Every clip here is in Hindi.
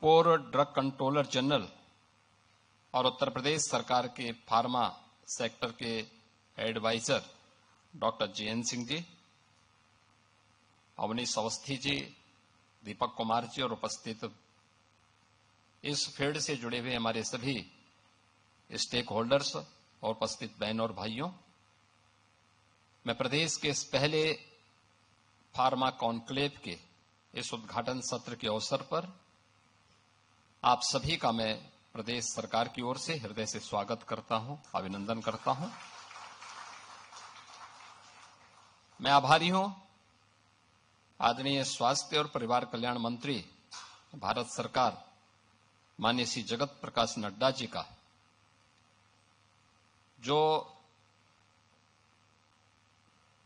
पूर्व ड्रग कंट्रोलर जनरल और उत्तर प्रदेश सरकार के फार्मा सेक्टर के adviser doctor GN Singh ji, Awanish Awasthi ji, Deepak Kumar ji और उपस्थित इस फील्ड से जुड़े हुए हमारे सभी स्टेक होल्डर्स और उपस्थित बहनों और भाइयों, मैं प्रदेश के इस पहले फार्मा कॉन्क्लेव के इस उद्घाटन सत्र के अवसर पर आप सभी का मैं प्रदेश सरकार की ओर से हृदय से स्वागत करता हूं, अभिनंदन करता हूं। मैं आभारी हूं आदरणीय स्वास्थ्य और परिवार कल्याण मंत्री भारत सरकार माननीय श्री जगत प्रकाश नड्डा जी का, जो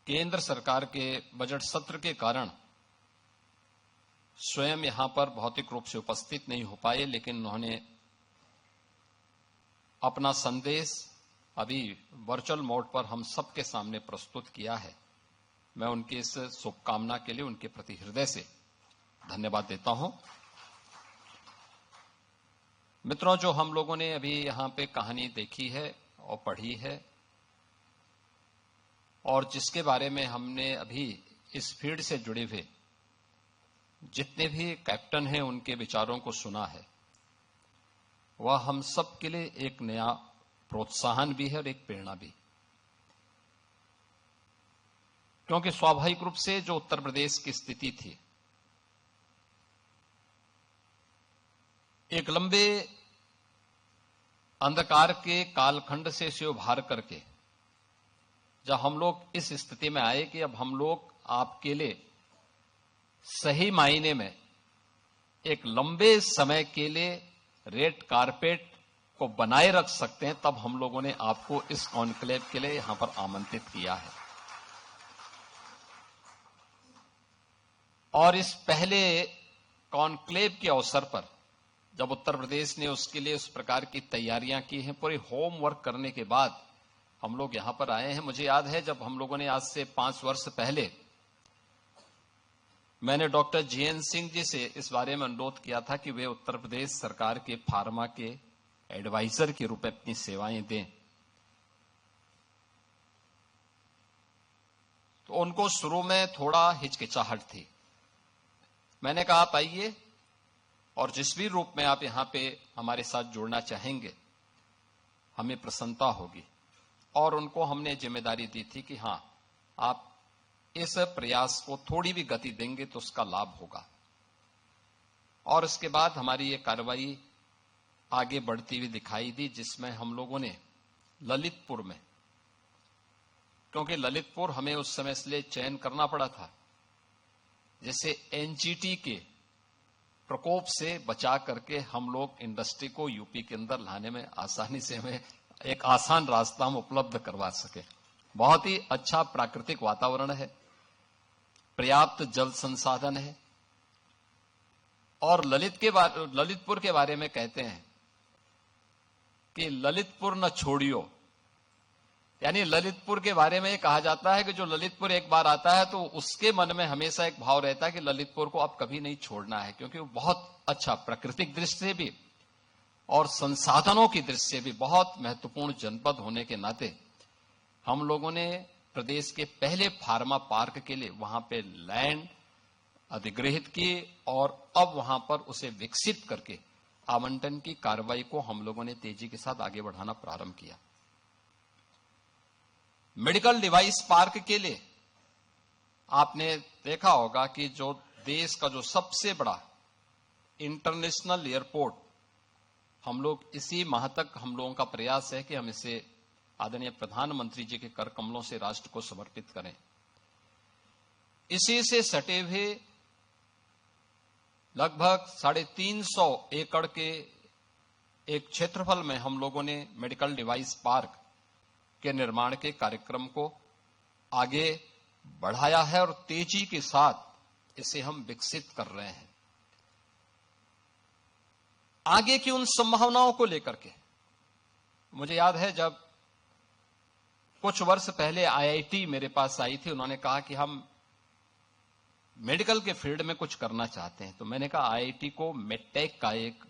केंद्र सरकार के बजट सत्र के कारण स्वयं यहां पर भौतिक रूप से उपस्थित नहीं हो पाए, लेकिन उन्होंने अपना संदेश अभी वर्चुअल मोड पर हम सबके सामने प्रस्तुत किया है। मैं उनकी इस शुभकामना के लिए उनके प्रति हृदय से धन्यवाद देता हूं। मित्रों, जो हम लोगों ने अभी यहां पे कहानी देखी है और पढ़ी है और जिसके बारे में हमने अभी इस फील्ड से जुड़े हुए जितने भी कैप्टन हैं उनके विचारों को सुना है, वह हम सब के लिए एक नया प्रोत्साहन भी है और एक प्रेरणा भी। क्योंकि स्वाभाविक रूप से जो उत्तर प्रदेश की स्थिति थी, एक लंबे अंधकार के कालखंड से इसे उभार करके जब हम लोग इस स्थिति में आए कि अब हम लोग आपके लिए सही मायने में एक लंबे समय के लिए रेड कारपेट को बनाए रख सकते हैं, तब हम लोगों ने आपको इस कॉन्क्लेव के लिए यहां पर आमंत्रित किया है। और इस पहले कॉन्क्लेव के अवसर पर जब उत्तर प्रदेश ने उसके लिए उस प्रकार की तैयारियां की हैं, पूरी होमवर्क करने के बाद हम लोग यहां पर आए हैं। मुझे याद है जब हम लोगों ने आज से 5 वर्ष पहले मैंने डॉक्टर जीएन सिंह जी से इस बारे में अनुरोध किया था कि वे उत्तर प्रदेश सरकार के फार्मा के एडवाइजर के रूप में अपनी सेवाएं दें, तो उनको शुरू में थोड़ा हिचकिचाहट थी। मैंने कहा आप आइए और जिस भी रूप में आप यहां पे हमारे साथ जुड़ना चाहेंगे हमें प्रसन्नता होगी। और उनको हमने जिम्मेदारी दी थी कि हां, आप इस प्रयास को थोड़ी भी गति देंगे तो उसका लाभ होगा। और इसके बाद हमारी ये कार्रवाई आगे बढ़ती हुई दिखाई दी, जिसमें हम लोगों ने ललितपुर में, क्योंकि ललितपुर हमें उस समय इसलिए चयन करना पड़ा था, जैसे एनजीटी के प्रकोप से बचा करके हम लोग इंडस्ट्री को यूपी के अंदर लाने में आसानी से हमें एक आसान रास्ता हम उपलब्ध करवा सके। बहुत ही अच्छा प्राकृतिक वातावरण है, पर्याप्त जल संसाधन है। और ललितपुर के बारे में कहते हैं कि ललितपुर न छोड़ियो, यानी ललितपुर के बारे में कहा जाता है कि जो ललितपुर एक बार आता है तो उसके मन में हमेशा एक भाव रहता है कि ललितपुर को अब कभी नहीं छोड़ना है, क्योंकि वो बहुत अच्छा प्राकृतिक दृष्टि से भी और संसाधनों की दृष्टि से भी बहुत महत्वपूर्ण जनपद होने के नाते हम लोगों ने प्रदेश के पहले फार्मा पार्क के लिए वहां पे लैंड अधिग्रहित की और अब वहां पर उसे विकसित करके आवंटन की कार्रवाई को हम लोगों ने तेजी के साथ आगे बढ़ाना प्रारंभ किया। मेडिकल डिवाइस पार्क के लिए आपने देखा होगा कि जो देश का जो सबसे बड़ा इंटरनेशनल एयरपोर्ट, हम लोग इसी माह तक हम लोगों का प्रयास है कि हम इसे आदरणीय प्रधानमंत्री जी के कर कमलों से राष्ट्र को समर्पित करें। इसी से सटे हुए लगभग 350 एकड़ के एक क्षेत्रफल में हम लोगों ने मेडिकल डिवाइस पार्क के निर्माण के कार्यक्रम को आगे बढ़ाया है और तेजी के साथ इसे हम विकसित कर रहे हैं। आगे की उन संभावनाओं को लेकर के मुझे याद है जब कुछ वर्ष पहले आईआईटी मेरे पास आई थी, उन्होंने कहा कि हम मेडिकल के फील्ड में कुछ करना चाहते हैं, तो मैंने कहा आईआईटी को मेडटेक का एक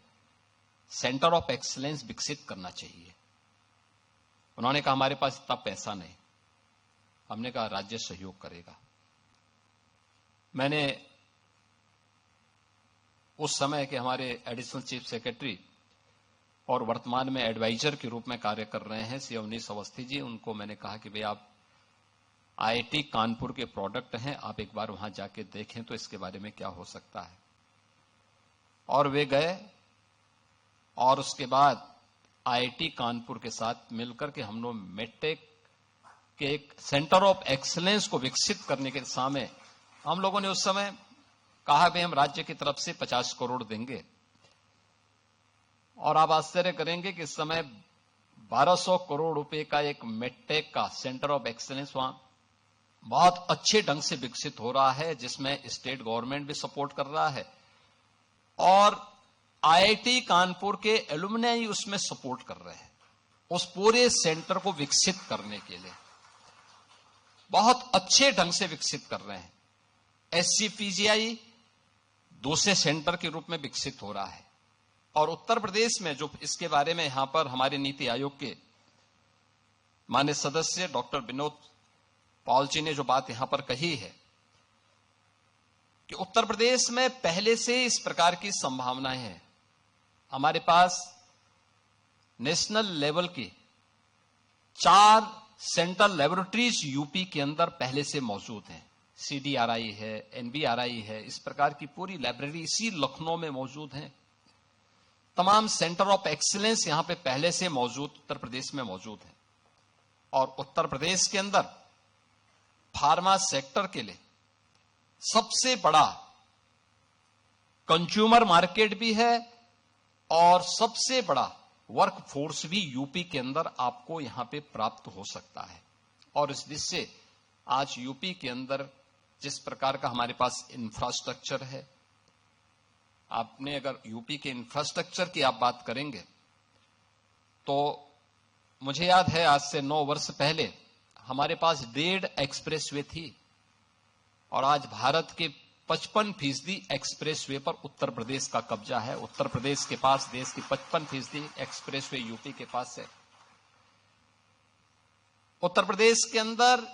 सेंटर ऑफ एक्सीलेंस विकसित करना चाहिए। उन्होंने कहा हमारे पास इतना पैसा नहीं। हमने कहा राज्य सहयोग करेगा। मैंने उस समय के हमारे एडिशनल चीफ सेक्रेटरी और वर्तमान में एडवाइजर के रूप में कार्य कर रहे हैं श्री अवनीश अवस्थी जी, उनको मैंने कहा कि भाई आप आईआईटी कानपुर के प्रोडक्ट हैं, आप एक बार वहां जाके देखें तो इसके बारे में क्या हो सकता है। और वे गए और उसके बाद आईआईटी कानपुर के साथ मिलकर के हम लोग मेडटेक के एक सेंटर ऑफ एक्सीलेंस को विकसित करने के दिशा में हम लोगों ने उस समय कहा भी हम राज्य की तरफ से 50 करोड़ देंगे। और आप आश्चर्य करेंगे कि इस समय 1200 करोड़ रुपए का एक मेडटेक का सेंटर ऑफ एक्सीलेंस वहां बहुत अच्छे ढंग से विकसित हो रहा है, जिसमें स्टेट गवर्नमेंट भी सपोर्ट कर रहा है और आईआईटी कानपुर के एलुमनाई उसमें सपोर्ट कर रहे हैं उस पूरे सेंटर को विकसित करने के लिए। बहुत अच्छे ढंग से विकसित कर रहे हैं। एससीपीजीआई दूसरे सेंटर के रूप में विकसित हो रहा है। और उत्तर प्रदेश में जो इसके बारे में यहां पर हमारे नीति आयोग के माननीय सदस्य डॉक्टर विनोद पॉल जी ने जो बात यहां पर कही है कि उत्तर प्रदेश में पहले से इस प्रकार की संभावनाएं हैं। हमारे पास नेशनल लेवल की 4 सेंट्रल लेबोरेटरीज यूपी के अंदर पहले से मौजूद हैं। सीडीआरआई है, एनबीआरआई है, इस प्रकार की पूरी लाइब्रेरी इसी लखनऊ में मौजूद हैं। तमाम सेंटर ऑफ एक्सीलेंस यहां पे पहले से मौजूद उत्तर प्रदेश में मौजूद है। और उत्तर प्रदेश के अंदर फार्मा सेक्टर के लिए सबसे बड़ा कंज्यूमर मार्केट भी है और सबसे बड़ा वर्क फोर्स भी यूपी के अंदर आपको यहां पे प्राप्त हो सकता है। और इस दृष्टि से आज यूपी के अंदर जिस प्रकार का हमारे पास इंफ्रास्ट्रक्चर है, आपने अगर यूपी के इंफ्रास्ट्रक्चर की आप बात करेंगे तो मुझे याद है आज से 9 वर्ष पहले हमारे पास 1.5 एक्सप्रेसवे थी और आज भारत के 55% एक्सप्रेसवे पर उत्तर प्रदेश का कब्जा है। उत्तर प्रदेश के पास देश की 55% एक्सप्रेसवे यूपी के पास है। उत्तर प्रदेश के अंदर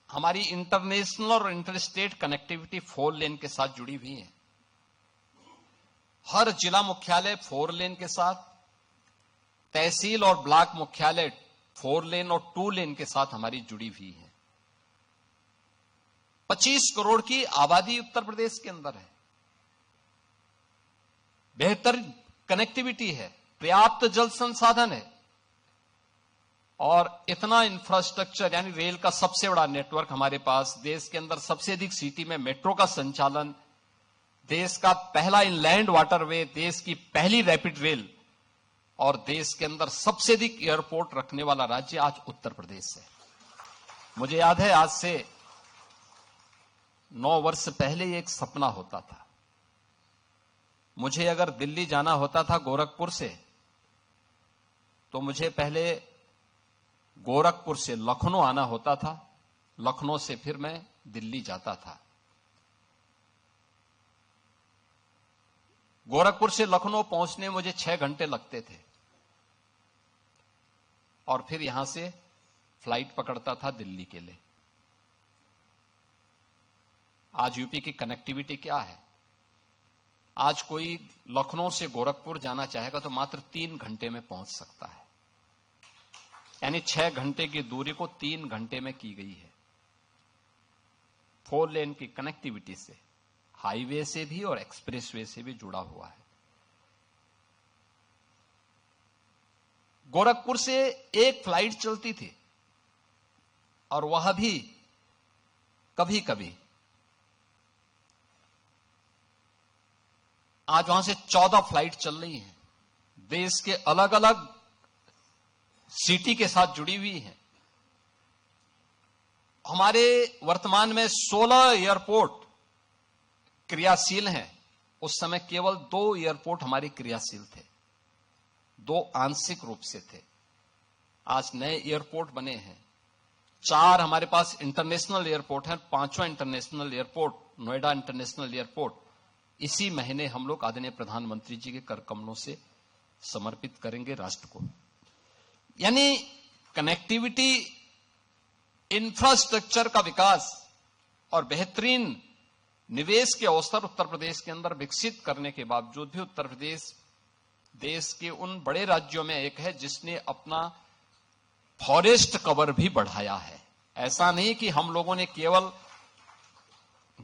हमारी इंटरनेशनल और इंटरस्टेट कनेक्टिविटी 4 लेन के साथ जुड़ी हुई है। हर जिला मुख्यालय 4 लेन के साथ, तहसील और ब्लॉक मुख्यालय 4 लेन और 2 लेन के साथ हमारी जुड़ी हुई है। 25 करोड़ की आबादी उत्तर प्रदेश के अंदर है। बेहतर कनेक्टिविटी है, पर्याप्त जल संसाधन है और इतना इंफ्रास्ट्रक्चर यानी रेल का सबसे बड़ा नेटवर्क हमारे पास। देश के अंदर सबसे अधिक सिटी में मेट्रो का संचालन, देश का पहला इनलैंड वाटरवे, देश की पहली रैपिड रेल और देश के अंदर सबसे अधिक एयरपोर्ट रखने वाला राज्य आज उत्तर प्रदेश है। मुझे याद है आज से 9 वर्ष पहले एक सपना होता था। मुझे अगर दिल्ली जाना होता था गोरखपुर से तो मुझे पहले गोरखपुर से लखनऊ आना होता था, लखनऊ से फिर मैं दिल्ली जाता था। गोरखपुर से लखनऊ पहुंचने मुझे 6 घंटे लगते थे और फिर यहां से फ्लाइट पकड़ता था दिल्ली के लिए। आज यूपी की कनेक्टिविटी क्या है? आज कोई लखनऊ से गोरखपुर जाना चाहेगा तो मात्र 3 घंटे में पहुंच सकता है, यानी 6 घंटे की दूरी को 3 घंटे में की गई है। 4 लेन की कनेक्टिविटी से, हाईवे से भी और एक्सप्रेसवे से भी जुड़ा हुआ है। गोरखपुर से एक फ्लाइट चलती थी और वह भी कभी कभी, आज वहां से 14 फ्लाइट चल रही हैं, देश के अलग अलग सिटी के साथ जुड़ी हुई हैं। हमारे वर्तमान में 16 एयरपोर्ट क्रियाशील हैं। उस समय केवल 2 एयरपोर्ट हमारे क्रियाशील थे, 2 आंशिक रूप से थे। आज नए एयरपोर्ट बने हैं। 4 हमारे पास इंटरनेशनल एयरपोर्ट हैं, 5वां international airport Noida international airport इसी महीने हम लोग आदरणीय प्रधानमंत्री जी के कर कमलों से समर्पित करेंगे राष्ट्र को। यानी कनेक्टिविटी, इंफ्रास्ट्रक्चर का विकास और बेहतरीन निवेश के अवसर उत्तर प्रदेश के अंदर विकसित करने के बावजूद भी उत्तर प्रदेश देश के उन बड़े राज्यों में एक है जिसने अपना फॉरेस्ट कवर भी बढ़ाया है। ऐसा नहीं कि हम लोगों ने केवल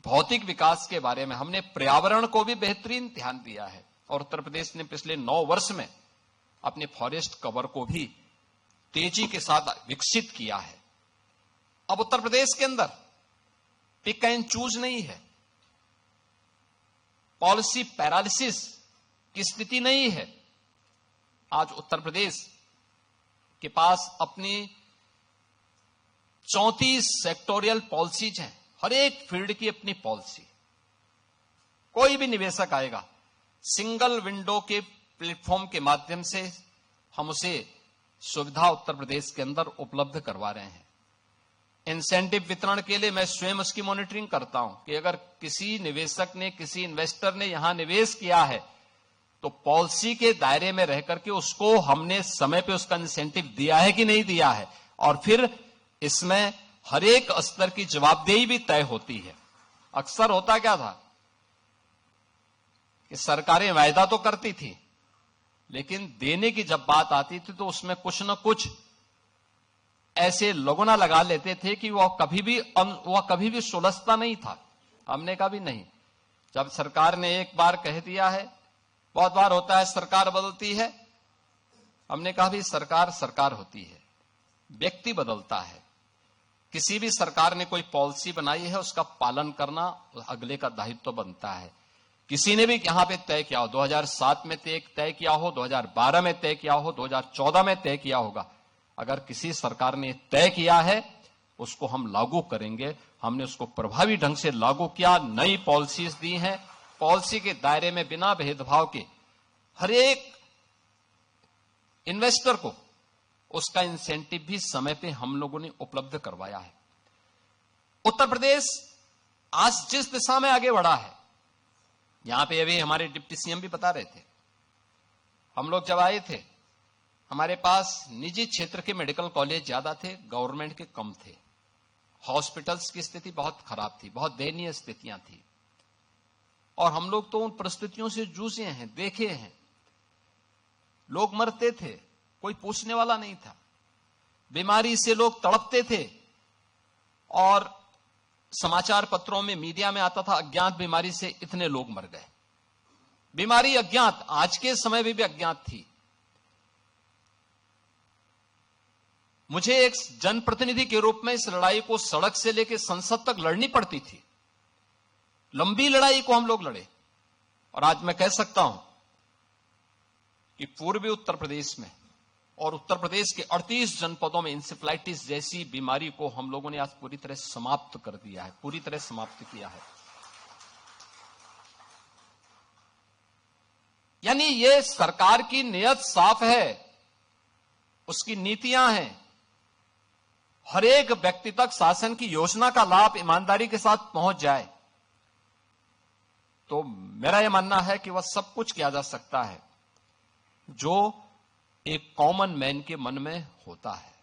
भौतिक विकास के बारे में, हमने पर्यावरण को भी बेहतरीन ध्यान दिया है और उत्तर प्रदेश ने पिछले 9 वर्ष में अपने फॉरेस्ट कवर को भी तेजी के साथ विकसित किया है। अब उत्तर प्रदेश के अंदर पिक एंड चूज नहीं है, पॉलिसी पैरालिसिस की स्थिति नहीं है। आज उत्तर प्रदेश के पास अपनी 34 सेक्टोरियल पॉलिसीज हैं, हर एक फील्ड की अपनी पॉलिसी। कोई भी निवेशक आएगा, सिंगल विंडो के प्लेटफॉर्म के माध्यम से हम उसे सुविधा उत्तर प्रदेश के अंदर उपलब्ध करवा रहे हैं। इंसेंटिव वितरण के लिए मैं स्वयं उसकी मॉनिटरिंग करता हूं कि अगर किसी निवेशक ने, किसी इन्वेस्टर ने यहां निवेश किया है तो पॉलिसी के दायरे में रह करके उसको हमने समय पे उसका इंसेंटिव दिया है कि नहीं दिया है, और फिर इसमें हर एक स्तर की जवाबदेही भी तय होती है। अक्सर होता क्या था कि सरकारें वायदा तो करती थी लेकिन देने की जब बात आती थी तो उसमें कुछ न कुछ ऐसे लोगों लगा लेते थे कि वह कभी भी सुलझता नहीं था। हमने कहा भी नहीं, जब सरकार ने एक बार कह दिया है, बहुत बार होता है सरकार बदलती है, हमने कहा भी सरकार सरकार होती है, व्यक्ति बदलता है। किसी भी सरकार ने कोई पॉलिसी बनाई है उसका पालन करना अगले का दायित्व बनता है। किसी ने भी यहां पे तय किया हो, 2007 में तय किया हो, 2012 में तय किया हो, 2014 में तय किया होगा, अगर किसी सरकार ने तय किया है उसको हम लागू करेंगे। हमने उसको प्रभावी ढंग से लागू किया, नई पॉलिसीज दी हैं, पॉलिसी के दायरे में बिना भेदभाव के हर एक इन्वेस्टर को उसका इंसेंटिव भी समय पे हम लोगों ने उपलब्ध करवाया है। उत्तर प्रदेश आज जिस दिशा में आगे बढ़ा है, यहां पे अभी हमारे डिप्टी सीएम भी बता रहे थे, हम लोग जब आए थे हमारे पास निजी क्षेत्र के मेडिकल कॉलेज ज्यादा थे, गवर्नमेंट के कम थे। हॉस्पिटल्स की स्थिति बहुत खराब थी, बहुत दयनीय स्थितियां थी, और हम लोग तो उन परिस्थितियों से जूझे हैं, देखे हैं। लोग मरते थे, कोई पूछने वाला नहीं था, बीमारी से लोग तड़पते थे, और समाचार पत्रों में, मीडिया में आता था अज्ञात बीमारी से इतने लोग मर गए। बीमारी अज्ञात, आज के समय में भी अज्ञात थी। मुझे एक जनप्रतिनिधि के रूप में इस लड़ाई को सड़क से लेकर संसद तक लड़नी पड़ती थी। लंबी लड़ाई को हम लोग लड़े, और आज मैं कह सकता हूं कि पूर्वी उत्तर प्रदेश में और उत्तर प्रदेश के 38 जनपदों में इंसेफ्लाइटिस जैसी बीमारी को हम लोगों ने आज पूरी तरह समाप्त कर दिया है, पूरी तरह समाप्त किया है। यानी ये सरकार की नीयत साफ है, उसकी नीतियां हैं, हर एक व्यक्ति तक शासन की योजना का लाभ ईमानदारी के साथ पहुंच जाए, तो मेरा यह मानना है कि वह सब कुछ किया जा सकता है जो एक कॉमन मैन के मन में होता है।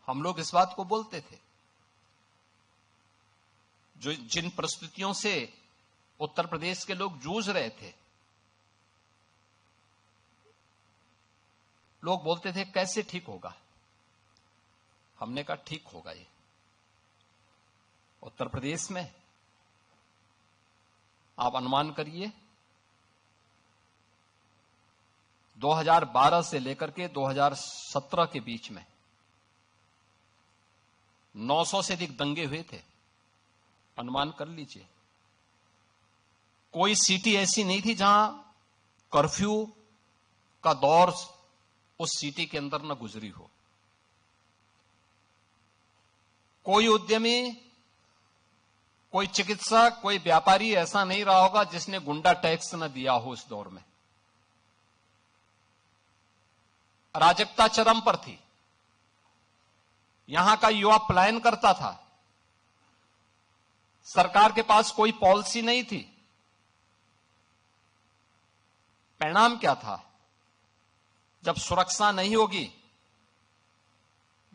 हम लोग इस बात को बोलते थे, जो जिन परिस्थितियों से उत्तर प्रदेश के लोग जूझ रहे थे, लोग बोलते थे कैसे ठीक होगा। हमने कहा ठीक होगा। ये उत्तर प्रदेश में आप अनुमान करिए 2012 से लेकर के 2017 के बीच में 900 से अधिक दंगे हुए थे। अनुमान कर लीजिए, कोई सिटी ऐसी नहीं थी जहां कर्फ्यू का दौर उस सिटी के अंदर न गुजरी हो। कोई उद्यमी, कोई चिकित्सक, कोई व्यापारी ऐसा नहीं रहा होगा जिसने गुंडा टैक्स न दिया हो। इस दौर में अराजकता चरम पर थी। यहां का युवा पलायन करता था, सरकार के पास कोई पॉलिसी नहीं थी। परिणाम क्या था? जब सुरक्षा नहीं होगी,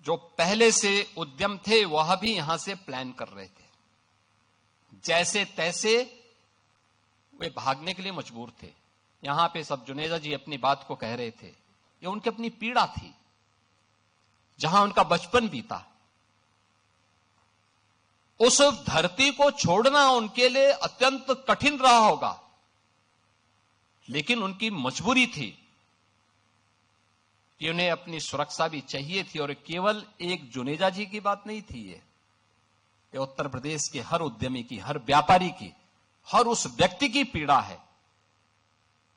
जो पहले से उद्यम थे वह भी यहां से प्लान कर रहे थे, जैसे तैसे वे भागने के लिए मजबूर थे। यहां पे सब जुनेजा जी अपनी बात को कह रहे थे, ये उनकी अपनी पीड़ा थी, जहां उनका बचपन बीता। उस धरती को छोड़ना उनके लिए अत्यंत कठिन रहा होगा, लेकिन उनकी मजबूरी थी कि उन्हें अपनी सुरक्षा भी चाहिए थी। और केवल एक जुनेजा जी की बात नहीं थी, ये उत्तर प्रदेश के हर उद्यमी की, हर व्यापारी की, हर उस व्यक्ति की पीड़ा है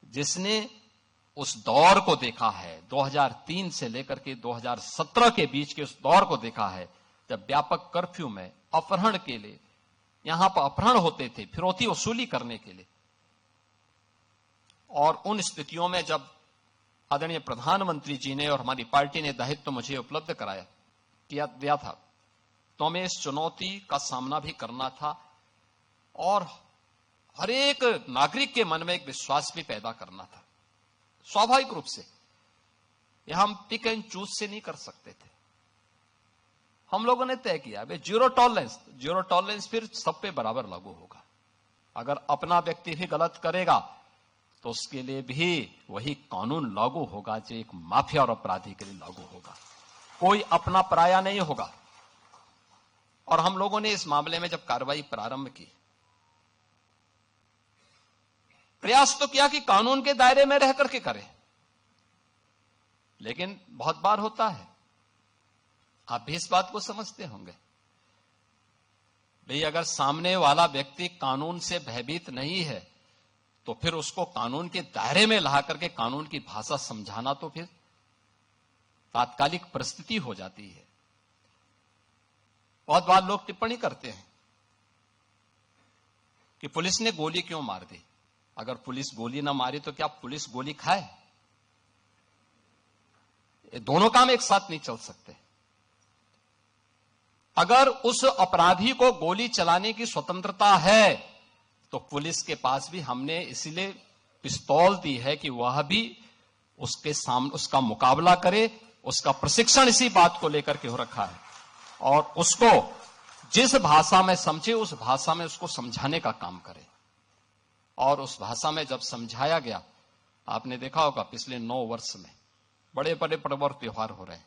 जिसने उस दौर को देखा है, 2003 से लेकर के 2017 के बीच के उस दौर को देखा है, जब व्यापक कर्फ्यू में अपहरण के लिए यहां पर अपहरण होते थे, फिरौती वसूली करने के लिए। और उन स्थितियों में जब आदरणीय प्रधानमंत्री जी ने और हमारी पार्टी ने दायित्व तो मुझे उपलब्ध दिया था, तो हमें इस चुनौती का सामना भी करना था और हर एक नागरिक के मन में एक विश्वास भी पैदा करना था। स्वाभाविक रूप से यह हम पिक एंड चूज से नहीं कर सकते थे। हम लोगों ने तय किया भाई जीरो टॉलरेंस फिर सब पे बराबर लागू होगा। अगर अपना व्यक्ति भी गलत करेगा तो उसके लिए भी वही कानून लागू होगा जो एक माफिया और अपराधी के लिए लागू होगा। कोई अपना पराया नहीं होगा। और हम लोगों ने इस मामले में जब कार्रवाई प्रारंभ की, प्रयास तो किया कि कानून के दायरे में रह करके करें, लेकिन बहुत बार होता है, आप भी इस बात को समझते होंगे, भाई अगर सामने वाला व्यक्ति कानून से भयभीत नहीं है तो फिर उसको कानून के दायरे में ला करके कानून की भाषा समझाना तो फिर तात्कालिक परिस्थिति हो जाती है। बहुत बार लोग टिप्पणी करते हैं कि पुलिस ने गोली क्यों मार दी। अगर पुलिस गोली ना मारी तो क्या पुलिस गोली खाए? ये दोनों काम एक साथ नहीं चल सकते। अगर उस अपराधी को गोली चलाने की स्वतंत्रता है तो पुलिस के पास भी हमने इसीलिए पिस्तौल दी है कि वह भी उसके सामने उसका मुकाबला करे। उसका प्रशिक्षण इसी बात को लेकर के हो रखा है और उसको जिस भाषा में समझे उस भाषा में उसको समझाने का काम करे। और उस भाषा में जब समझाया गया, आपने देखा होगा पिछले 9 वर्ष में बड़े बड़े पर्व और त्योहार हो रहे हैं,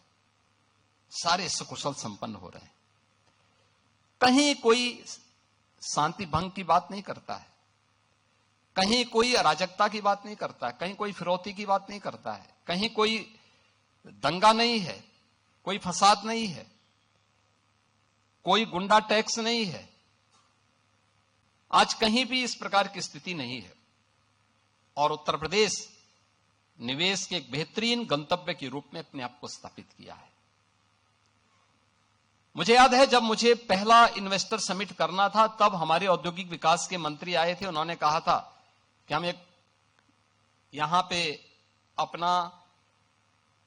सारे सकुशल संपन्न हो रहे हैं। कहीं कोई शांति भंग की बात नहीं करता है, कहीं कोई अराजकता की बात नहीं करता है, कहीं कोई फिरौती की बात नहीं करता है, कहीं कोई दंगा नहीं है, कोई फसाद नहीं है, कोई गुंडा टैक्स नहीं है। आज कहीं भी इस प्रकार की स्थिति नहीं है और उत्तर प्रदेश निवेश के एक बेहतरीन गंतव्य के रूप में अपने आप को स्थापित किया है। मुझे याद है जब मुझे पहला इन्वेस्टर समिट करना था तब हमारे औद्योगिक विकास के मंत्री आए थे। उन्होंने कहा था कि हम एक यहां पे अपना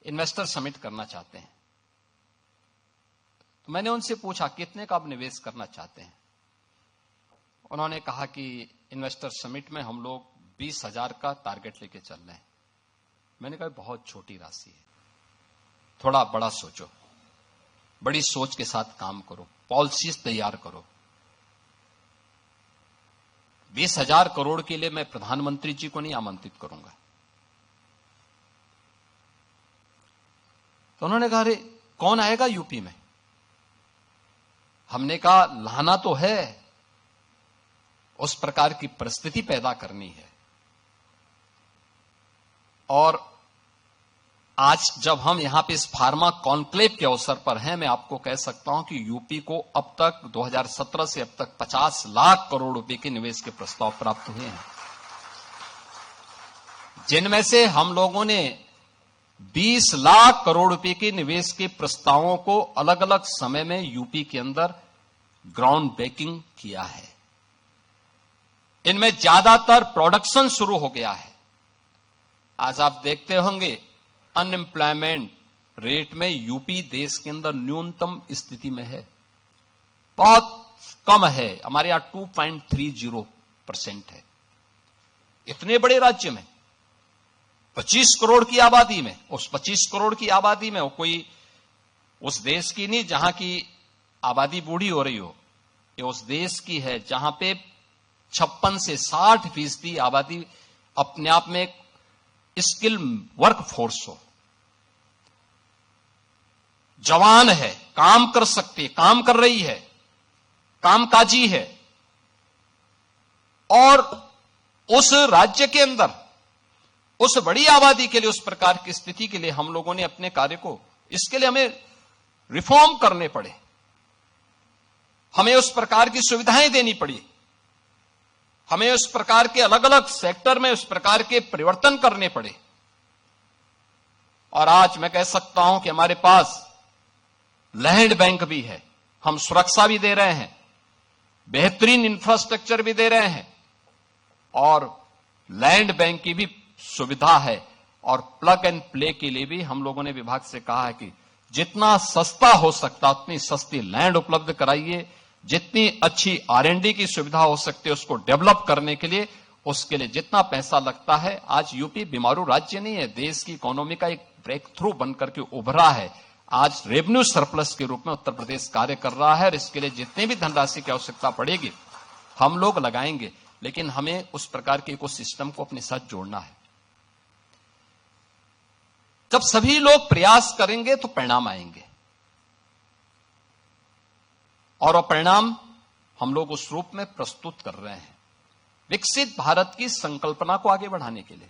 इन्वेस्टर समिट करना चाहते हैं। तो मैंने उनसे पूछा कितने का आप निवेश करना चाहते हैं। उन्होंने कहा कि इन्वेस्टर समिट में हम लोग 20,000 का टारगेट लेके चल रहे हैं। मैंने कहा बहुत छोटी राशि है, थोड़ा बड़ा सोचो, बड़ी सोच के साथ काम करो, पॉलिसीज तैयार करो। 20,000 करोड़ के लिए मैं प्रधानमंत्री जी को नहीं आमंत्रित करूंगा। तो उन्होंने कहा अरे कौन आएगा यूपी में। हमने कहा लाना तो है, उस प्रकार की परिस्थिति पैदा करनी है। और आज जब हम यहां पे इस फार्मा कॉन्क्लेव के अवसर पर हैं, मैं आपको कह सकता हूं कि यूपी को अब तक 2017 से अब तक 50 लाख करोड़ रुपए के निवेश के प्रस्ताव प्राप्त हुए हैं, जिनमें से हम लोगों ने 20 लाख करोड़ रुपए के निवेश के प्रस्तावों को अलग अलग समय में यूपी के अंदर ग्राउंड ब्रेकिंग किया है। इनमें ज्यादातर प्रोडक्शन शुरू हो गया है। आज आप देखते होंगे अनएम्प्लॉयमेंट रेट में यूपी देश के अंदर न्यूनतम स्थिति में है। बहुत कम है, हमारे यहां 2.30% है। इतने बड़े राज्य में 25 करोड़ की आबादी में, उस 25 करोड़ की आबादी में वो कोई उस देश की नहीं जहां की आबादी बूढ़ी हो रही हो, ये उस देश की है जहां पे 56 से 60% आबादी अपने आप में स्किल वर्क फोर्स हो, जवान है, काम कर सकती है, काम कर रही है, कामकाजी है। और उस राज्य के अंदर उस बड़ी आबादी के लिए, उस प्रकार की स्थिति के लिए हम लोगों ने अपने कार्य को, इसके लिए हमें रिफॉर्म करने पड़े, हमें उस प्रकार की सुविधाएं देनी पड़ी, हमें उस प्रकार के अलग अलग सेक्टर में उस प्रकार के परिवर्तन करने पड़े। और आज मैं कह सकता हूं कि हमारे पास लैंड बैंक भी है, हम सुरक्षा भी दे रहे हैं, बेहतरीन इंफ्रास्ट्रक्चर भी दे रहे हैं, और लैंड बैंक की भी सुविधा है। और प्लग एंड प्ले के लिए भी हम लोगों ने विभाग से कहा है कि जितना सस्ता हो सकता उतनी सस्ती लैंड उपलब्ध कराइए, जितनी अच्छी R&D की सुविधा हो सकती है उसको डेवलप करने के लिए, उसके लिए जितना पैसा लगता है। आज यूपी बीमारू राज्य नहीं है, देश की इकोनॉमी का एक ब्रेक थ्रू बनकर के उभरा है। आज रेवेन्यू सरप्लस के रूप में उत्तर प्रदेश कार्य कर रहा है, और इसके लिए जितनी भी धनराशि की आवश्यकता पड़ेगी हम लोग लगाएंगे, लेकिन हमें उस प्रकार के इकोसिस्टम को अपने साथ जोड़ना है। जब सभी लोग प्रयास करेंगे तो परिणाम आएंगे, और वो परिणाम हम लोग उस रूप में प्रस्तुत कर रहे हैं विकसित भारत की संकल्पना को आगे बढ़ाने के लिए।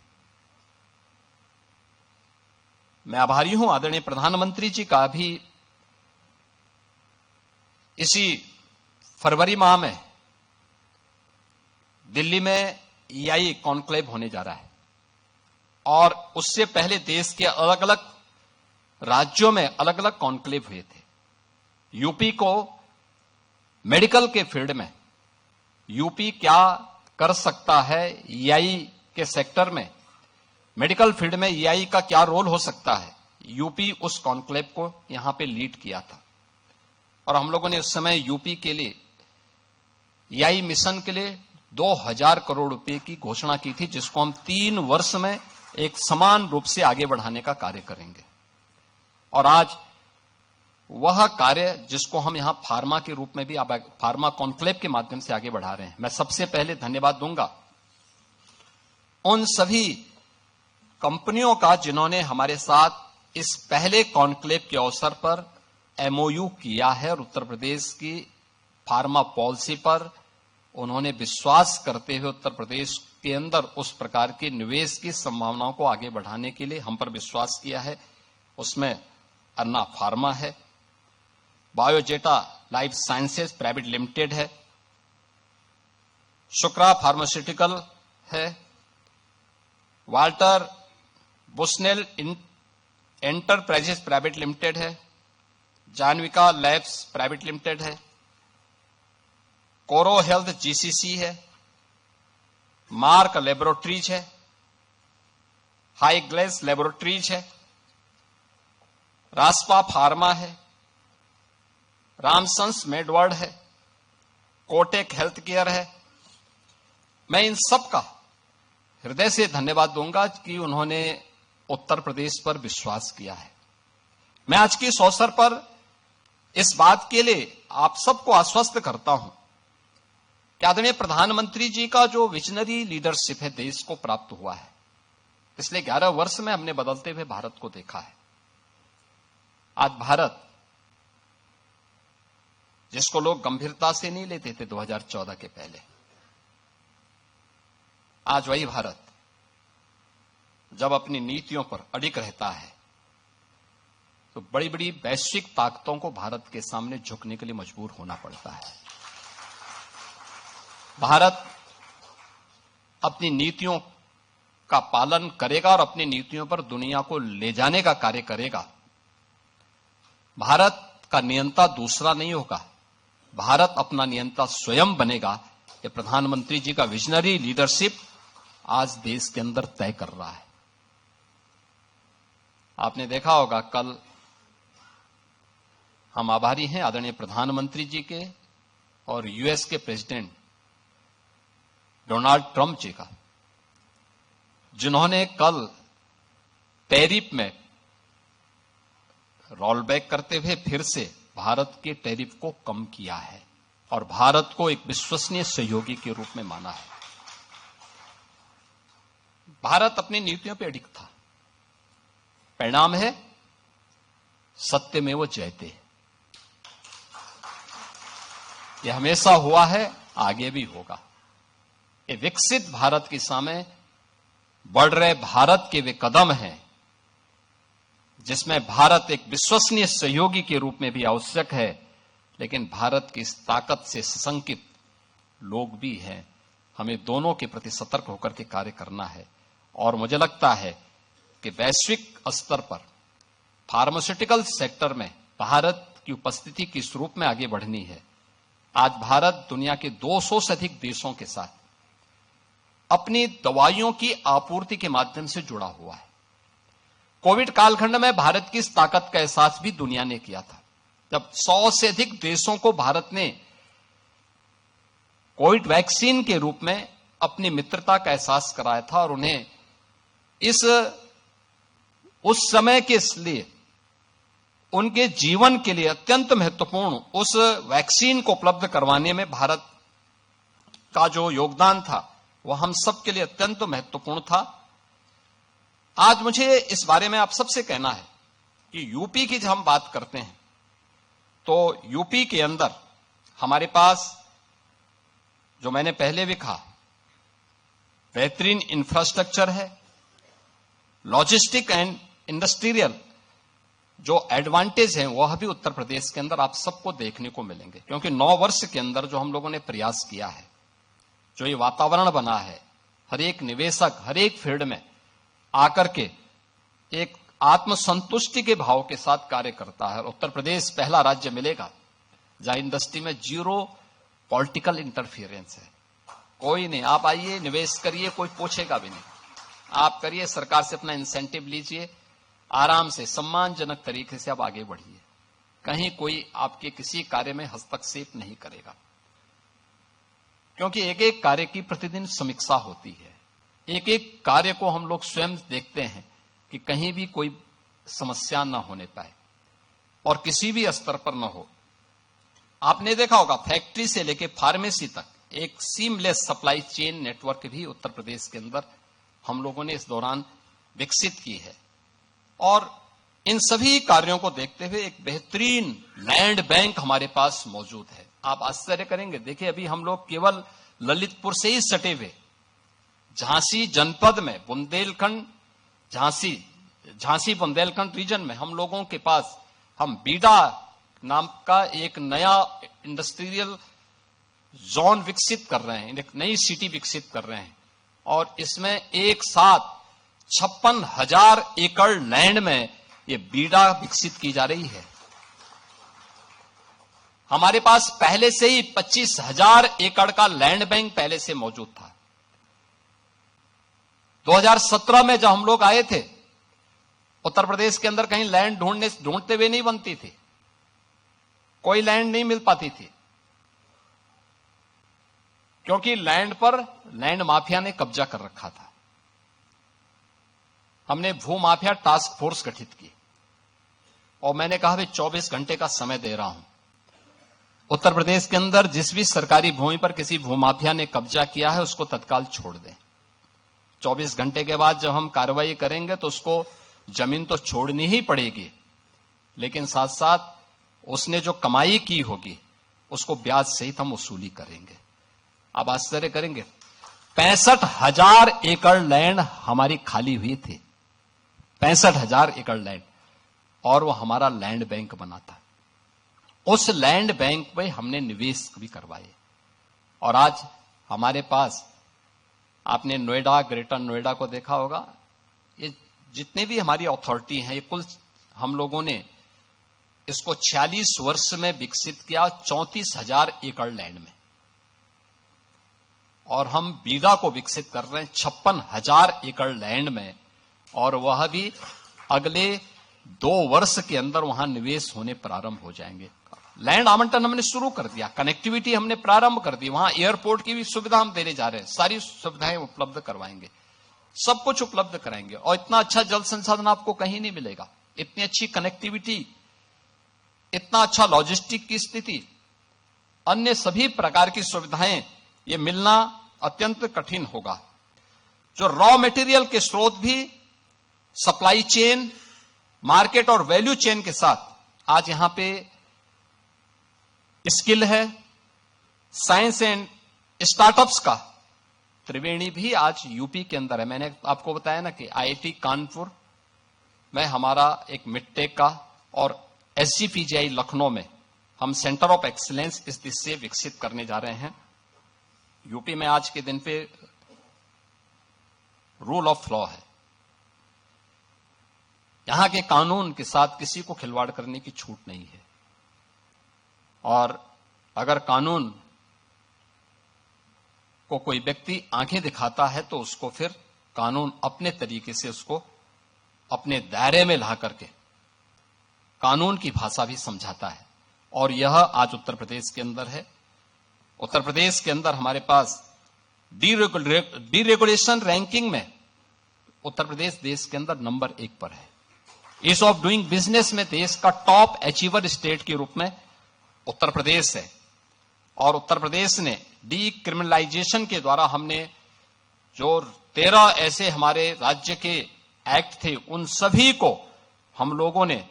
मैं आभारी हूं आदरणीय प्रधानमंत्री जी का। भी इसी फरवरी माह में दिल्ली में EI कॉन्क्लेव होने जा रहा है, और उससे पहले देश के अलग अलग राज्यों में अलग अलग कॉन्क्लेव हुए थे। यूपी को मेडिकल के फील्ड में यूपी क्या कर सकता है, EI के सेक्टर में, मेडिकल फील्ड में EI का क्या रोल हो सकता है, यूपी उस कॉन्क्लेव को यहां पे लीड किया था। और हम लोगों ने उस समय यूपी के लिए EI मिशन के लिए 2000 करोड़ रुपए की घोषणा की थी, जिसको हम 3 वर्ष में एक समान रूप से आगे बढ़ाने का कार्य करेंगे। और आज वह कार्य जिसको हम यहां फार्मा के रूप में भी, फार्मा कॉन्क्लेव के माध्यम से आगे बढ़ा रहे हैं। मैं सबसे पहले धन्यवाद दूंगा उन सभी कंपनियों का जिन्होंने हमारे साथ इस पहले कॉन्क्लेव के अवसर पर MOU किया है, और उत्तर प्रदेश की फार्मा पॉलिसी पर उन्होंने विश्वास करते हुए उत्तर प्रदेश के अंदर उस प्रकार के निवेश की संभावनाओं को आगे बढ़ाने के लिए हम पर विश्वास किया है। उसमें अन्ना फार्मा है, बायोजेटा लाइफ साइंसेज प्राइवेट लिमिटेड है, शुक्रा फार्मास्यूटिकल है, Walter Bushnell enterprises private limited है, जानविका लैब्स प्राइवेट लिमिटेड है, कोरो हेल्थ GCC है, मार्क लेबोरेटरीज है, हाई ग्लेस लेबोरेटरीज है, रास्पा फार्मा है, रामसंस मेडवर्ड है, कोटेक हेल्थ केयर है। मैं इन सब का हृदय से धन्यवाद दूंगा कि उन्होंने उत्तर प्रदेश पर विश्वास किया है। मैं आज के इस अवसर पर इस बात के लिए आप सबको आश्वस्त करता हूं कि आदरणीय प्रधानमंत्री जी का जो विजनरी लीडरशिप है देश को प्राप्त हुआ है, पिछले 11 वर्ष में हमने बदलते हुए भारत को देखा है। आज भारत जिसको लोग गंभीरता से नहीं लेते थे 2014 के पहले, आज वही भारत जब अपनी नीतियों पर अडिग रहता है तो बड़ी बड़ी वैश्विक ताकतों को भारत के सामने झुकने के लिए मजबूर होना पड़ता है। भारत अपनी नीतियों का पालन करेगा और अपनी नीतियों पर दुनिया को ले जाने का कार्य करेगा। भारत का नियंता दूसरा नहीं होगा, भारत अपना नियंता स्वयं बनेगा। ये प्रधानमंत्री जी का विजनरी लीडरशिप आज देश के अंदर तय कर रहा है। आपने देखा होगा कल हम आभारी हैं आदरणीय प्रधानमंत्री जी के और यूएस के प्रेसिडेंट डोनाल्ड ट्रंप जी का, जिन्होंने कल टैरिफ में रोल बैक करते हुए फिर से भारत के टैरिफ को कम किया है और भारत को एक विश्वसनीय सहयोगी के रूप में माना है। भारत अपनी नीतियों पर अडिग था। परिणाम है सत्यमेव जयते। यह हमेशा हुआ है, आगे भी होगा। ये विकसित भारत के सामने बढ़ रहे भारत के वे कदम हैं जिसमें भारत एक विश्वसनीय सहयोगी के रूप में भी आवश्यक है, लेकिन भारत की इस ताकत से सशंकित लोग भी हैं। हमें दोनों के प्रति सतर्क होकर के कार्य करना है और मुझे लगता है कि वैश्विक स्तर पर फार्मास्यूटिकल सेक्टर में भारत की उपस्थिति किस रूप में आगे बढ़नी है। आज भारत दुनिया के 200 से अधिक देशों के साथ अपनी दवाइयों की आपूर्ति के माध्यम से जुड़ा हुआ है। कोविड कालखंड में भारत की इस ताकत का एहसास भी दुनिया ने किया था, जब 100 से अधिक देशों को भारत ने कोविड वैक्सीन के रूप में अपनी मित्रता का एहसास कराया था और उन्हें उस समय के लिए उनके जीवन के लिए अत्यंत महत्वपूर्ण उस वैक्सीन को उपलब्ध करवाने में भारत का जो योगदान था वह हम सब के लिए अत्यंत महत्वपूर्ण था। आज मुझे इस बारे में आप सबसे कहना है कि यूपी की जब हम बात करते हैं तो यूपी के अंदर हमारे पास, जो मैंने पहले भी कहा, बेहतरीन इंफ्रास्ट्रक्चर है। लॉजिस्टिक एंड इंडस्ट्रियल जो एडवांटेज है वह भी उत्तर प्रदेश के अंदर आप सबको देखने को मिलेंगे, क्योंकि 9 वर्ष के अंदर जो हम लोगों ने प्रयास किया है, जो ये वातावरण बना है, हर एक निवेशक हर एक फील्ड में आकर के एक आत्मसंतुष्टि के भाव के साथ कार्य करता है। उत्तर प्रदेश पहला राज्य मिलेगा जहां इंडस्ट्री में 0 पॉलिटिकल इंटरफियरेंस है। कोई नहीं, आप आइए निवेश करिए, कोई पूछेगा भी नहीं। आप करिए, सरकार से अपना इंसेंटिव लीजिए, आराम से सम्मानजनक तरीके से आप आगे बढ़िए। कहीं कोई आपके किसी कार्य में हस्तक्षेप नहीं करेगा, क्योंकि एक एक कार्य की प्रतिदिन समीक्षा होती है। एक एक कार्य को हम लोग स्वयं देखते हैं कि कहीं भी कोई समस्या न होने पाए और किसी भी स्तर पर न हो। आपने देखा होगा फैक्ट्री से लेकर फार्मेसी तक एक सीमलेस सप्लाई चेन नेटवर्क भी उत्तर प्रदेश के अंदर हम लोगों ने इस दौरान विकसित की है। और इन सभी कार्यों को देखते हुए एक बेहतरीन लैंड बैंक हमारे पास मौजूद है। आप आश्चर्य करेंगे, देखिए अभी हम लोग केवल ललितपुर से ही सटे हुए झांसी जनपद में बुंदेलखंड, झांसी बुंदेलखंड रीजन में हम लोगों के पास हम बीडा नाम का एक नया इंडस्ट्रियल जोन विकसित कर रहे हैं, एक नई सिटी विकसित कर रहे हैं और इसमें एक साथ 56,000 एकड़ लैंड में ये बीडा विकसित की जा रही है। हमारे पास पहले से ही 25,000 एकड़ का लैंड बैंक पहले से मौजूद था। 2017 में जब हम लोग आए थे, उत्तर प्रदेश के अंदर कहीं लैंड ढूंढते हुए नहीं बनती थी, कोई लैंड नहीं मिल पाती थी, क्योंकि लैंड पर लैंड माफिया ने कब्जा कर रखा था। हमने भू माफिया टास्क फोर्स गठित की और मैंने कहा भाई 24 घंटे का समय दे रहा हूं, उत्तर प्रदेश के अंदर जिस भी सरकारी भूमि पर किसी भूमाफिया ने कब्जा किया है उसको तत्काल छोड़ दें। 24 घंटे के बाद जब हम कार्रवाई करेंगे तो उसको जमीन तो छोड़नी ही पड़ेगी, लेकिन साथ साथ उसने जो कमाई की होगी उसको ब्याज सहित हम वसूली करेंगे। आप आश्चर्य करेंगे, 65,000 एकड़ लैंड हमारी खाली हुई थी, 65,000 एकड़ लैंड, और वो हमारा लैंड बैंक बना था। उस लैंड बैंक में हमने निवेश भी करवाए और आज हमारे पास, आपने नोएडा, ग्रेटर नोएडा को देखा होगा, ये जितने भी हमारी अथॉरिटी हैं, ये कुल हम लोगों ने इसको 46 वर्ष में विकसित किया 34,000 एकड़ लैंड में, और हम बीडा को विकसित कर रहे हैं 56,000 एकड़ लैंड में, और वह भी अगले 2 वर्ष के अंदर वहां निवेश होने प्रारंभ हो जाएंगे। लैंड आवंटन हमने शुरू कर दिया, कनेक्टिविटी हमने प्रारंभ कर दी, वहां एयरपोर्ट की भी सुविधा हम देने जा रहे हैं, सारी सुविधाएं उपलब्ध करवाएंगे, सब कुछ उपलब्ध कराएंगे। और इतना अच्छा जल संसाधन आपको कहीं नहीं मिलेगा, इतनी अच्छी कनेक्टिविटी, इतना अच्छा लॉजिस्टिक की स्थिति, अन्य सभी प्रकार की सुविधाएं ये मिलना अत्यंत कठिन होगा। जो रॉ मटेरियल के स्रोत भी सप्लाई चेन, मार्केट और वैल्यू चेन के साथ आज यहां पे स्किल है, साइंस एंड स्टार्टअप्स का त्रिवेणी भी आज यूपी के अंदर है। मैंने आपको बताया ना कि आईआईटी कानपुर में हमारा एक मिडटेक का और एसजीपीजीआई लखनऊ में हम सेंटर ऑफ एक्सीलेंस इस दिशा से विकसित करने जा रहे हैं। यूपी में आज के दिन पे रूल ऑफ लॉ है, यहां के कानून के साथ किसी को खिलवाड़ करने की छूट नहीं है, और अगर कानून को कोई व्यक्ति आंखें दिखाता है तो उसको फिर कानून अपने तरीके से उसको अपने दायरे में ला करके कानून की भाषा भी समझाता है, और यह आज उत्तर प्रदेश के अंदर है। उत्तर प्रदेश के अंदर हमारे पास डीरेगुलेशन रैंकिंग में उत्तर प्रदेश देश के अंदर नंबर 1 पर है। ईज ऑफ डूइंग बिजनेस में देश का टॉप अचीवर स्टेट के रूप में उत्तर प्रदेश है, और उत्तर प्रदेश ने डीक्रिमिनलाइजेशन के द्वारा हमने जो 13 ऐसे हमारे राज्य के एक्ट थे उन सभी को हम लोगों ने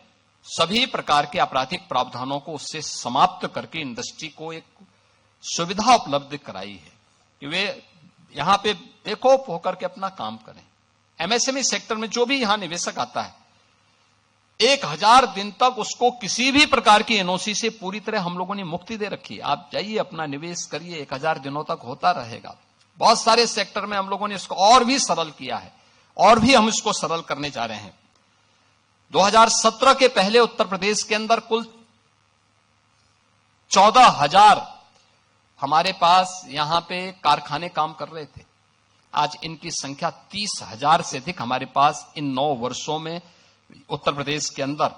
सभी प्रकार के आपराधिक प्रावधानों को उससे समाप्त करके इंडस्ट्री को एक सुविधा उपलब्ध कराई है कि वे यहां पे बेखौफ होकर के अपना काम करें। एमएसएमई सेक्टर में जो भी यहां निवेशक आता है 1000 दिन तक उसको किसी भी प्रकार की एनओसी से पूरी तरह हम लोगों ने मुक्ति दे रखी है। आप जाइए अपना निवेश करिए, 1000 दिनों तक होता रहेगा। बहुत सारे सेक्टर में हम लोगों ने इसको और भी सरल किया है, और भी हम इसको सरल करने जा रहे हैं। 2017 के पहले उत्तर प्रदेश के अंदर कुल 14,000 हमारे पास यहां पे कारखाने काम कर रहे थे। आज इनकी संख्या 30,000 से अधिक हमारे पास इन 9 वर्षों में उत्तर प्रदेश के अंदर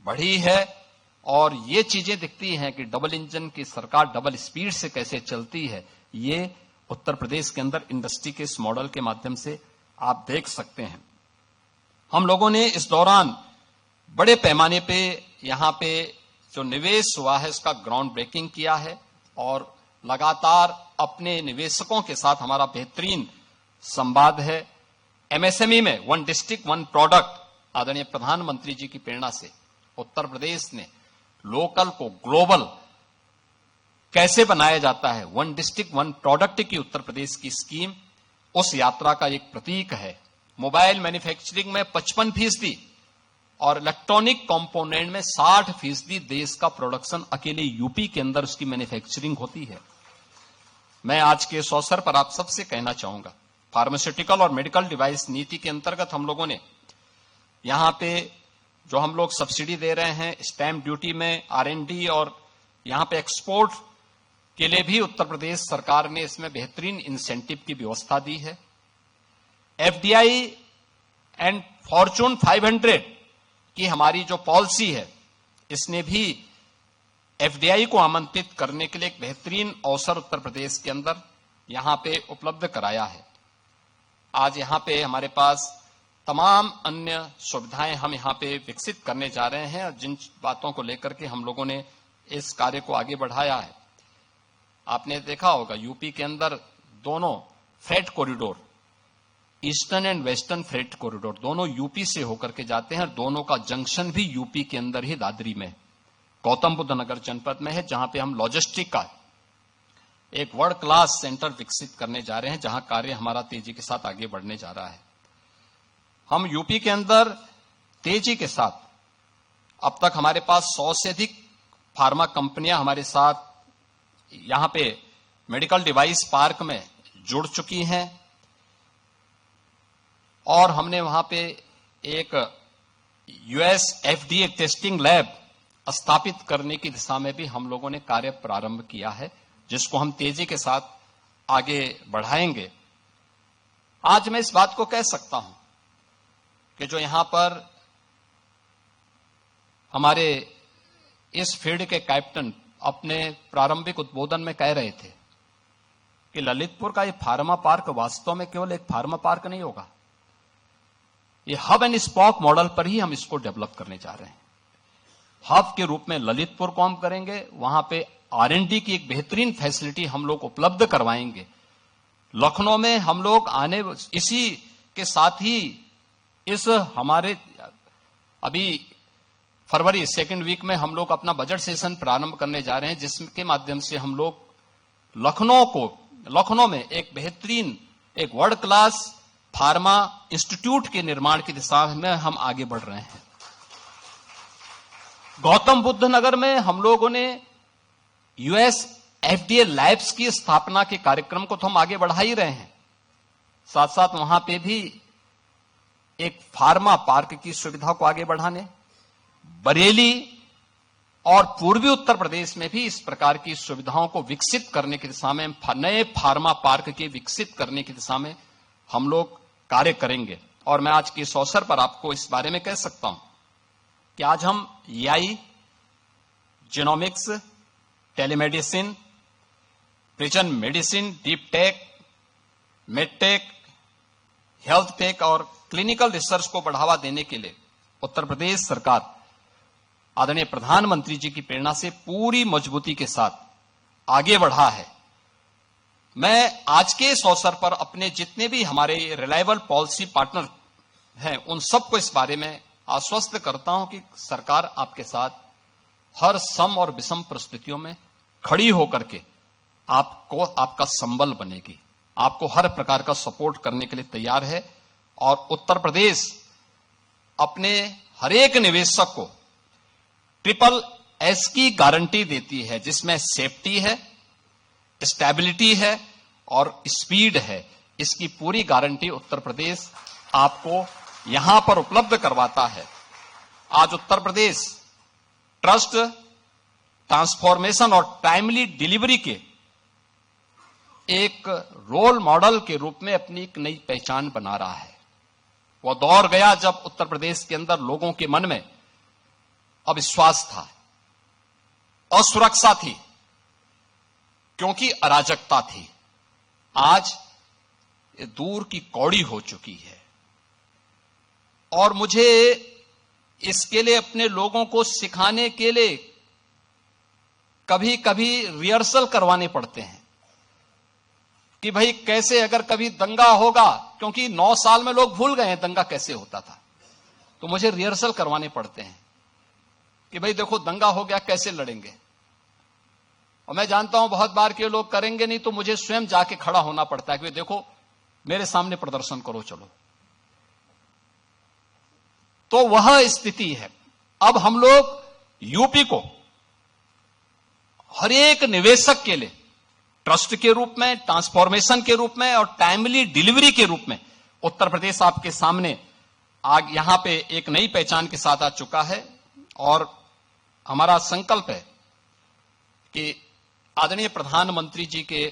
बढ़ी है। और ये चीजें दिखती हैं कि डबल इंजन की सरकार डबल स्पीड से कैसे चलती है, ये उत्तर प्रदेश के अंदर इंडस्ट्री के इस मॉडल के माध्यम से आप देख सकते हैं। हम लोगों ने इस दौरान बड़े पैमाने पे यहां पे जो निवेश हुआ है उसका ग्राउंड ब्रेकिंग किया है, और लगातार अपने निवेशकों के साथ हमारा बेहतरीन संवाद है। एमएसएमई में 1 डिस्ट्रिक्ट 1 प्रोडक्ट आदरणीय प्रधानमंत्री जी की प्रेरणा से उत्तर प्रदेश ने लोकल को ग्लोबल कैसे बनाया जाता है, 1 डिस्ट्रिक्ट 1 प्रोडक्ट की उत्तर प्रदेश की स्कीम उस यात्रा का एक प्रतीक है। मोबाइल मैन्युफैक्चरिंग में 55% और इलेक्ट्रॉनिक कंपोनेंट में 60% देश का प्रोडक्शन अकेले यूपी के अंदर उसकी मैन्युफैक्चरिंग होती है। मैं आज के इस अवसर पर आप सबसे कहना चाहूंगा, फार्मास्यूटिकल और मेडिकल डिवाइस नीति के अंतर्गत हम लोगों ने यहां पे जो हम लोग सब्सिडी दे रहे हैं स्टैंप ड्यूटी में, R&D, और यहां पे एक्सपोर्ट के लिए भी उत्तर प्रदेश सरकार ने इसमें बेहतरीन इंसेंटिव की व्यवस्था दी है। FDI एंड फॉर्चून 500 की हमारी जो पॉलिसी है, इसने भी FDI को आमंत्रित करने के लिए एक बेहतरीन अवसर उत्तर प्रदेश के अंदर यहां पे उपलब्ध कराया है। आज यहां पे हमारे पास तमाम अन्य सुविधाएं हम यहां पे विकसित करने जा रहे हैं, और जिन बातों को लेकर के हम लोगों ने इस कार्य को आगे बढ़ाया है, आपने देखा होगा यूपी के अंदर दोनों freight corridor, eastern and western freight corridor, दोनों यूपी से होकर के जाते हैं। दोनों का जंक्शन भी यूपी के अंदर ही दादरी में, गौतम बुद्ध नगर जनपद में है, जहां पे हम लॉजिस्टिक का एक वर्ल्ड क्लास सेंटर विकसित करने जा रहे हैं, जहां कार्य हमारा तेजी के साथ आगे बढ़ने जा रहा है। हम यूपी के अंदर तेजी के साथ अब तक हमारे पास 100 से अधिक फार्मा कंपनियां हमारे साथ यहां पे मेडिकल डिवाइस पार्क में जुड़ चुकी हैं, और हमने वहां पे एक US FDA टेस्टिंग लैब स्थापित करने की दिशा में भी हम लोगों ने कार्य प्रारंभ किया है, जिसको हम तेजी के साथ आगे बढ़ाएंगे। आज मैं इस बात को कह सकता हूं कि जो यहां पर हमारे इस फील्ड के कैप्टन अपने प्रारंभिक उद्बोधन में कह रहे थे कि ललितपुर का ये फार्मा पार्क वास्तव में केवल एक फार्मा पार्क नहीं होगा, ये हब एंड स्पोक मॉडल पर ही हम इसको डेवलप करने जा रहे हैं। हब के रूप में ललितपुर को हम करेंगे, वहां पे R&D की एक बेहतरीन फैसिलिटी हम लोग उपलब्ध करवाएंगे। लखनऊ में हम लोग आने, इसी के साथ ही इस हमारे अभी फरवरी सेकेंड वीक में हम लोग अपना बजट सेशन प्रारंभ करने जा रहे हैं, जिसके माध्यम से हम लोग लखनऊ में एक बेहतरीन, एक वर्ल्ड क्लास फार्मा इंस्टीट्यूट के निर्माण की दिशा में हम आगे बढ़ रहे हैं। गौतम बुद्ध नगर में हम लोगों ने US FDA लैब्स की स्थापना के कार्यक्रम को तो हम आगे बढ़ा ही रहे हैं, साथ साथ वहां पे भी एक फार्मा पार्क की सुविधा को आगे बढ़ाने, बरेली और पूर्वी उत्तर प्रदेश में भी इस प्रकार की सुविधाओं को विकसित करने की दिशा में, नए फार्मा पार्क के विकसित करने की दिशा में हम लोग कार्य करेंगे। और मैं आज के इस अवसर पर आपको इस बारे में कह सकता हूं कि आज हम AI, genomics, telemedicine, prison medicine, deep tech, medtech, health take और क्लिनिकल रिसर्च को बढ़ावा देने के लिए उत्तर प्रदेश सरकार आदरणीय प्रधानमंत्री जी की प्रेरणा से पूरी मजबूती के साथ आगे बढ़ा है। मैं आज के इस अवसर पर अपने जितने भी हमारे रिलायबल पॉलिसी पार्टनर हैं, उन सबको इस बारे में आश्वस्त करता हूं कि सरकार आपके साथ हर सम और विषम परिस्थितियों में खड़ी होकर के आपका संबल बनेगी, आपको हर प्रकार का सपोर्ट करने के लिए तैयार है। और उत्तर प्रदेश अपने हर एक निवेशक को SSS की गारंटी देती है, जिसमें सेफ्टी है, स्टेबिलिटी है और स्पीड है। इसकी पूरी गारंटी उत्तर प्रदेश आपको यहां पर उपलब्ध करवाता है। आज उत्तर प्रदेश ट्रस्ट, ट्रांसफॉर्मेशन और टाइमली डिलीवरी के एक रोल मॉडल के रूप में अपनी एक नई पहचान बना रहा है। वह दौर गया जब उत्तर प्रदेश के अंदर लोगों के मन में अविश्वास था, असुरक्षा थी, क्योंकि अराजकता थी। आज ये दूर की कौड़ी हो चुकी है और मुझे इसके लिए अपने लोगों को सिखाने के लिए कभी कभी रिहर्सल करवाने पड़ते हैं कि भाई कैसे अगर कभी दंगा होगा, क्योंकि 9 साल में लोग भूल गए हैं दंगा कैसे होता था, तो मुझे रिहर्सल करवाने पड़ते हैं कि भाई देखो दंगा हो गया कैसे लड़ेंगे। और मैं जानता हूं बहुत बार के लोग करेंगे नहीं, तो मुझे स्वयं जाके खड़ा होना पड़ता है कि देखो मेरे सामने प्रदर्शन करो चलो। तो वह स्थिति है। अब हम लोग यूपी को हर एक निवेशक के लिए ट्रस्ट के रूप में, ट्रांसफॉर्मेशन के रूप में और टाइमली डिलीवरी के रूप में उत्तर प्रदेश आपके सामने आज यहां पे एक नई पहचान के साथ आ चुका है। और हमारा संकल्प है कि आदरणीय प्रधानमंत्री जी के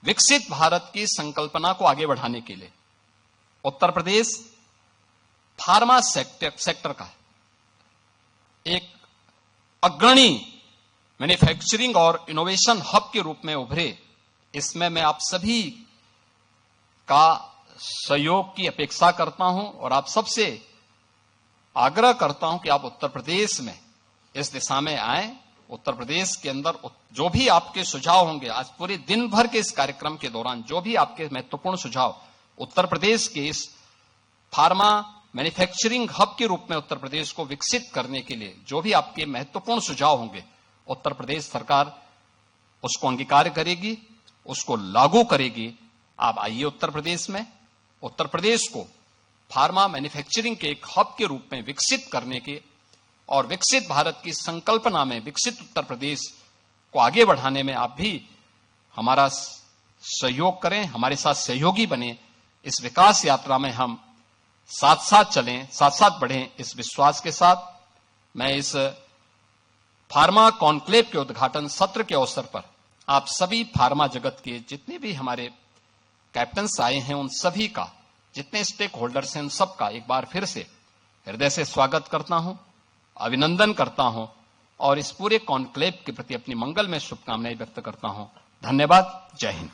विकसित भारत की संकल्पना को आगे बढ़ाने के लिए उत्तर प्रदेश फार्मा सेक्टर का एक अग्रणी मैन्युफैक्चरिंग और इनोवेशन हब के रूप में उभरे। इसमें मैं आप सभी का सहयोग की अपेक्षा करता हूं और आप सबसे आग्रह करता हूं कि आप उत्तर प्रदेश में इस दिशा में आएं। उत्तर प्रदेश के अंदर जो भी आपके सुझाव होंगे, आज पूरे दिन भर के इस कार्यक्रम के दौरान जो भी आपके महत्वपूर्ण सुझाव उत्तर प्रदेश के इस फार्मा मैन्युफैक्चरिंग हब के रूप में उत्तर प्रदेश को विकसित करने के लिए जो भी आपके महत्वपूर्ण सुझाव होंगे, उत्तर प्रदेश सरकार उसको अंगीकार करेगी, उसको लागू करेगी। आप आइए उत्तर प्रदेश में, उत्तर प्रदेश को फार्मा मैन्युफैक्चरिंग के एक हब के रूप में विकसित करने के और विकसित भारत की संकल्पना में विकसित उत्तर प्रदेश को आगे बढ़ाने में आप भी हमारा सहयोग करें, हमारे साथ सहयोगी बने। इस विकास यात्रा में हम साथ साथ चलें, साथ साथ बढ़ें। इस विश्वास के साथ मैं इस फार्मा कॉन्क्लेव के उद्घाटन सत्र के अवसर पर आप सभी फार्मा जगत के जितने भी हमारे कैप्टन्स आए हैं, उन सभी का, जितने स्टेक होल्डर्स हैं, उन सबका एक बार फिर से हृदय से स्वागत करता हूं, अभिनंदन करता हूं और इस पूरे कॉन्क्लेव के प्रति अपनी मंगलमय शुभकामनाएं व्यक्त करता हूं। धन्यवाद। जय हिंद।